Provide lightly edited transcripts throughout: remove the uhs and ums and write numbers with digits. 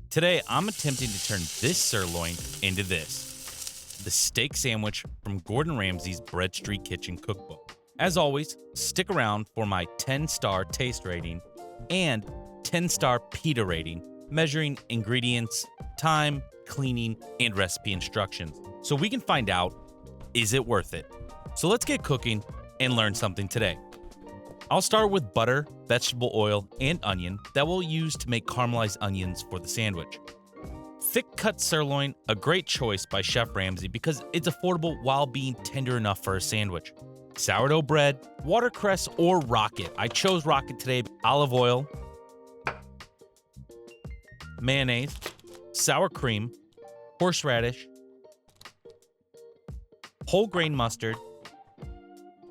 Today, I'm attempting to turn this sirloin into this, the steak sandwich from Gordon Ramsay's Bread Street Kitchen Cookbook. As always, stick around for my 10-star taste rating and 10-star PETA rating, measuring ingredients, time, cleaning, and recipe instructions, so we can find out, is it worth it? So let's get cooking and learn something today. I'll start with butter, vegetable oil, and onion that we'll use to make caramelized onions for the sandwich. Thick cut sirloin, a great choice by Chef Ramsay because it's affordable while being tender enough for a sandwich. Sourdough bread, watercress, or rocket. I chose rocket today. Olive oil, mayonnaise, sour cream, horseradish, whole grain mustard,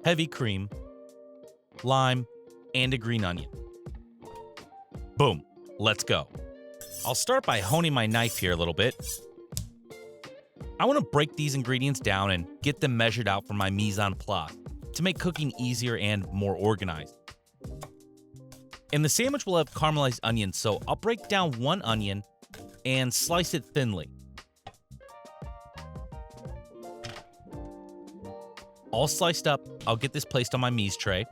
heavy cream, lime, and a green onion. Boom, let's go. I'll start by honing my knife here a little bit. I want to break these ingredients down and get them measured out for my mise en place to make cooking easier and more organized. And the sandwich will have caramelized onions, so I'll break down one onion and slice it thinly. All sliced up, I'll get this placed on my mise tray.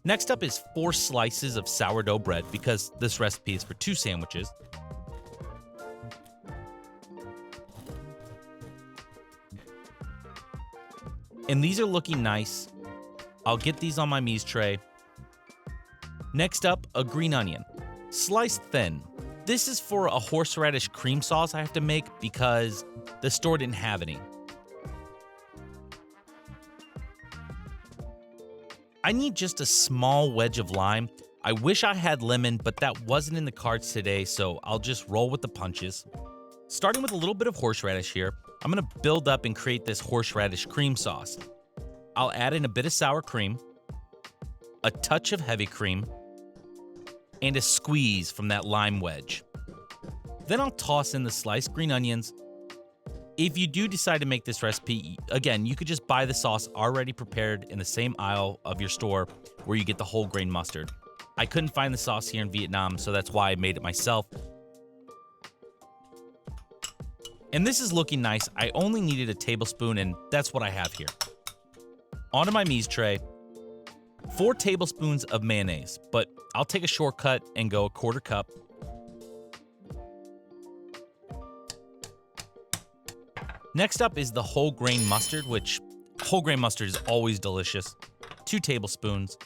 Next up is 4 slices of sourdough bread because this recipe is for 2 sandwiches. And these are looking nice. I'll get these on my mise tray. Next up, a green onion, sliced thin. This is for a horseradish cream sauce I have to make because the store didn't have any. I need just a small wedge of lime. I wish I had lemon, but that wasn't in the cards today, so I'll just roll with the punches. Starting with a little bit of horseradish here, I'm gonna build up and create this horseradish cream sauce. I'll add in a bit of sour cream, a touch of heavy cream, and a squeeze from that lime wedge. Then I'll toss in the sliced green onions. If you do decide to make this recipe, again, you could just buy the sauce already prepared in the same aisle of your store where you get the whole grain mustard. I couldn't find the sauce here in Vietnam, so that's why I made it myself. And this is looking nice. I only needed a tablespoon, and that's what I have here. Onto my mise tray, 4 tablespoons of mayonnaise, but I'll take a shortcut and go 1/4 cup. Next up is the whole grain mustard, which whole grain mustard is always delicious. 2 tablespoons.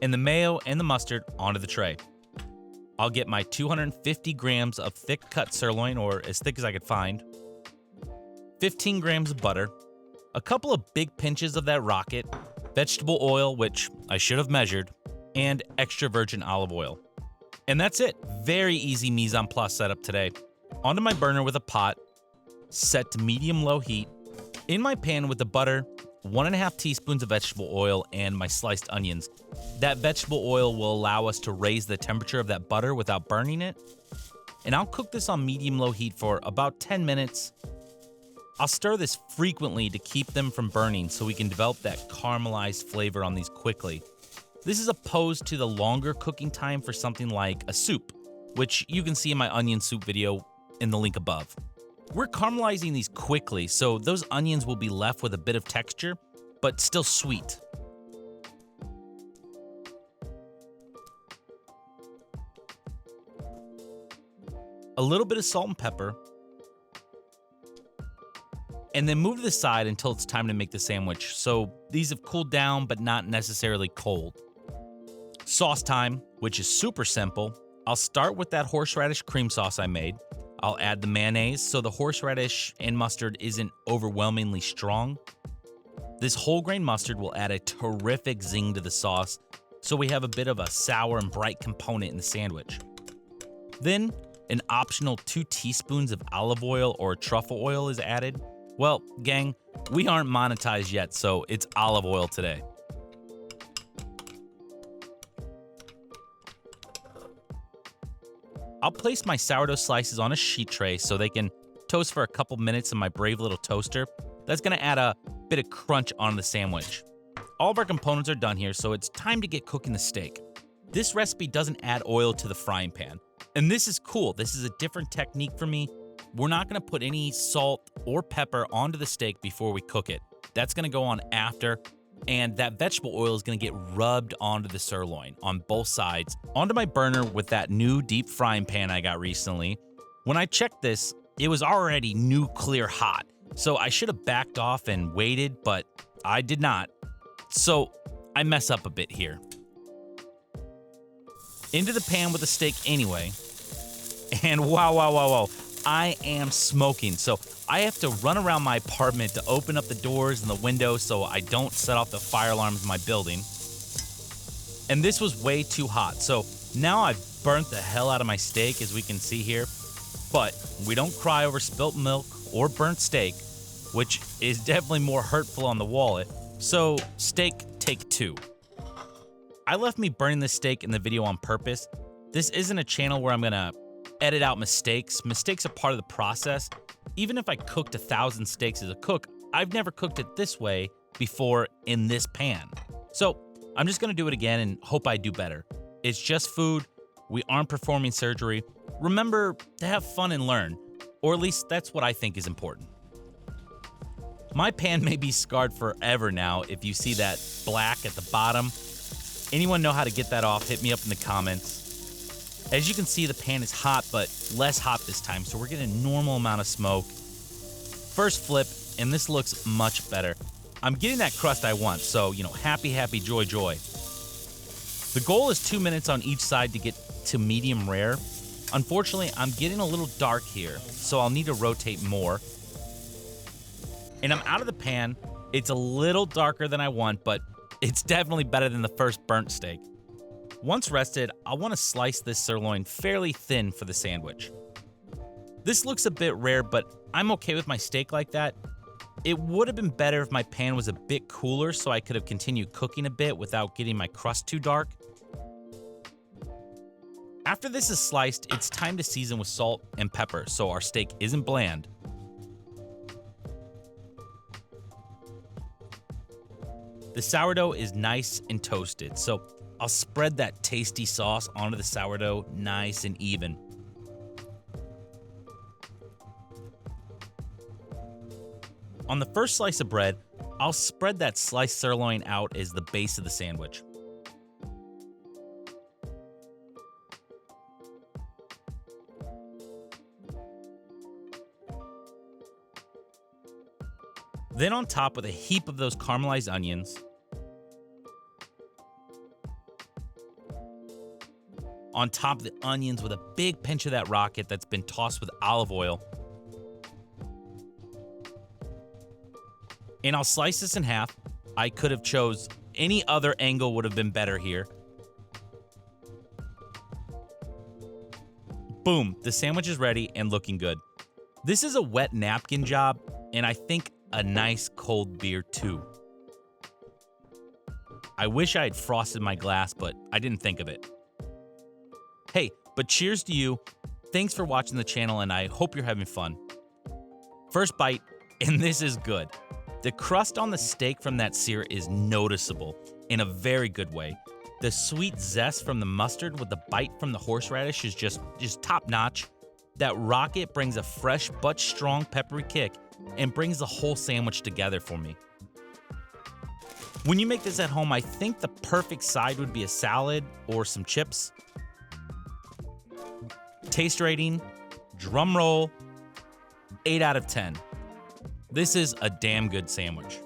And the mayo and the mustard onto the tray. I'll get my 250 grams of thick cut sirloin, or as thick as I could find, 15 grams of butter, a couple of big pinches of that rocket, vegetable oil, which I should have measured, and extra virgin olive oil. And that's it. Very easy mise en place setup today. Onto my burner with a pot, set to medium-low heat. In my pan with the butter, 1½ teaspoons of vegetable oil, and my sliced onions. That vegetable oil will allow us to raise the temperature of that butter without burning it. And I'll cook this on medium-low heat for about 10 minutes. I'll stir this frequently to keep them from burning so we can develop that caramelized flavor on these quickly. This is opposed to the longer cooking time for something like a soup, which you can see in my onion soup video in the link above. We're caramelizing these quickly, so those onions will be left with a bit of texture, but still sweet. A little bit of salt and pepper, and then move to the side until it's time to make the sandwich. So these have cooled down, but not necessarily cold. Sauce time, which is super simple. I'll start with that horseradish cream sauce I made. I'll add the mayonnaise so the horseradish and mustard isn't overwhelmingly strong. This whole grain mustard will add a terrific zing to the sauce, so we have a bit of a sour and bright component in the sandwich. Then, an optional 2 teaspoons of olive oil or truffle oil is added. Well, gang, we aren't monetized yet, so it's olive oil today. I'll place my sourdough slices on a sheet tray so they can toast for a couple minutes in my brave little toaster. That's gonna add a bit of crunch on the sandwich. All of our components are done here, so it's time to get cooking the steak. This recipe doesn't add oil to the frying pan. And this is cool. This is a different technique for me. We're not gonna put any salt or pepper onto the steak before we cook it. That's gonna go on after, and that vegetable oil is gonna get rubbed onto the sirloin on both sides, onto my burner with that new deep frying pan I got recently. When I checked this, it was already nuclear hot, so I should have backed off and waited, but I did not. So I mess up a bit here. Into the pan with the steak anyway, and wow, I am smoking. So I have to run around my apartment to open up the doors and the windows so I don't set off the fire alarms in my building. And this was way too hot. So now I've burnt the hell out of my steak, as we can see here. But we don't cry over spilt milk or burnt steak, which is definitely more hurtful on the wallet. So steak take 2. I left me burning this steak in the video on purpose. This isn't a channel where I'm gonna edit out mistakes. Mistakes are part of the process. Even if I cooked 1,000 steaks as a cook, I've never cooked it this way before in this pan. So I'm just gonna do it again and hope I do better. It's just food. We aren't performing surgery. Remember to have fun and learn, or at least that's what I think is important. My pan may be scarred forever now if you see that black at the bottom. Anyone know how to get that off? Hit me up in the comments. As you can see, the pan is hot, but less hot this time, so we're getting a normal amount of smoke. First flip, and this looks much better. I'm getting that crust I want, so, happy, joy. The goal is 2 minutes on each side to get to medium rare. Unfortunately, I'm getting a little dark here, so I'll need to rotate more. And I'm out of the pan. It's a little darker than I want, but it's definitely better than the first burnt steak. Once rested, I want to slice this sirloin fairly thin for the sandwich. This looks a bit rare, but I'm okay with my steak like that. It would have been better if my pan was a bit cooler so I could have continued cooking a bit without getting my crust too dark. After this is sliced, it's time to season with salt and pepper so our steak isn't bland. The sourdough is nice and toasted, so I'll spread that tasty sauce onto the sourdough nice and even. On the first slice of bread, I'll spread that sliced sirloin out as the base of the sandwich. Then on top with a heap of those caramelized onions, on top of the onions with a big pinch of that rocket that's been tossed with olive oil. And I'll slice this in half. I could have chose any other angle, would have been better here. Boom, the sandwich is ready and looking good. This is a wet napkin job, and I think a nice cold beer too. I wish I had frosted my glass, but I didn't think of it. Hey, but cheers to you. Thanks for watching the channel, and I hope you're having fun. First bite, and this is good. The crust on the steak from that sear is noticeable in a very good way. The sweet zest from the mustard with the bite from the horseradish is just top notch. That rocket brings a fresh but strong peppery kick and brings the whole sandwich together for me. When you make this at home, I think the perfect side would be a salad or some chips. Taste rating, drum roll, 8 out of 10. This is a damn good sandwich.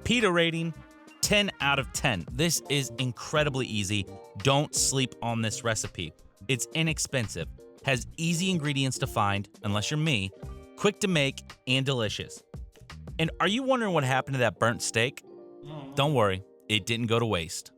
Pita rating, 10 out of 10. This is incredibly easy. Don't sleep on this recipe. It's inexpensive, has easy ingredients to find, unless you're me, quick to make, and delicious. And are you wondering what happened to that burnt steak? Don't worry, it didn't go to waste.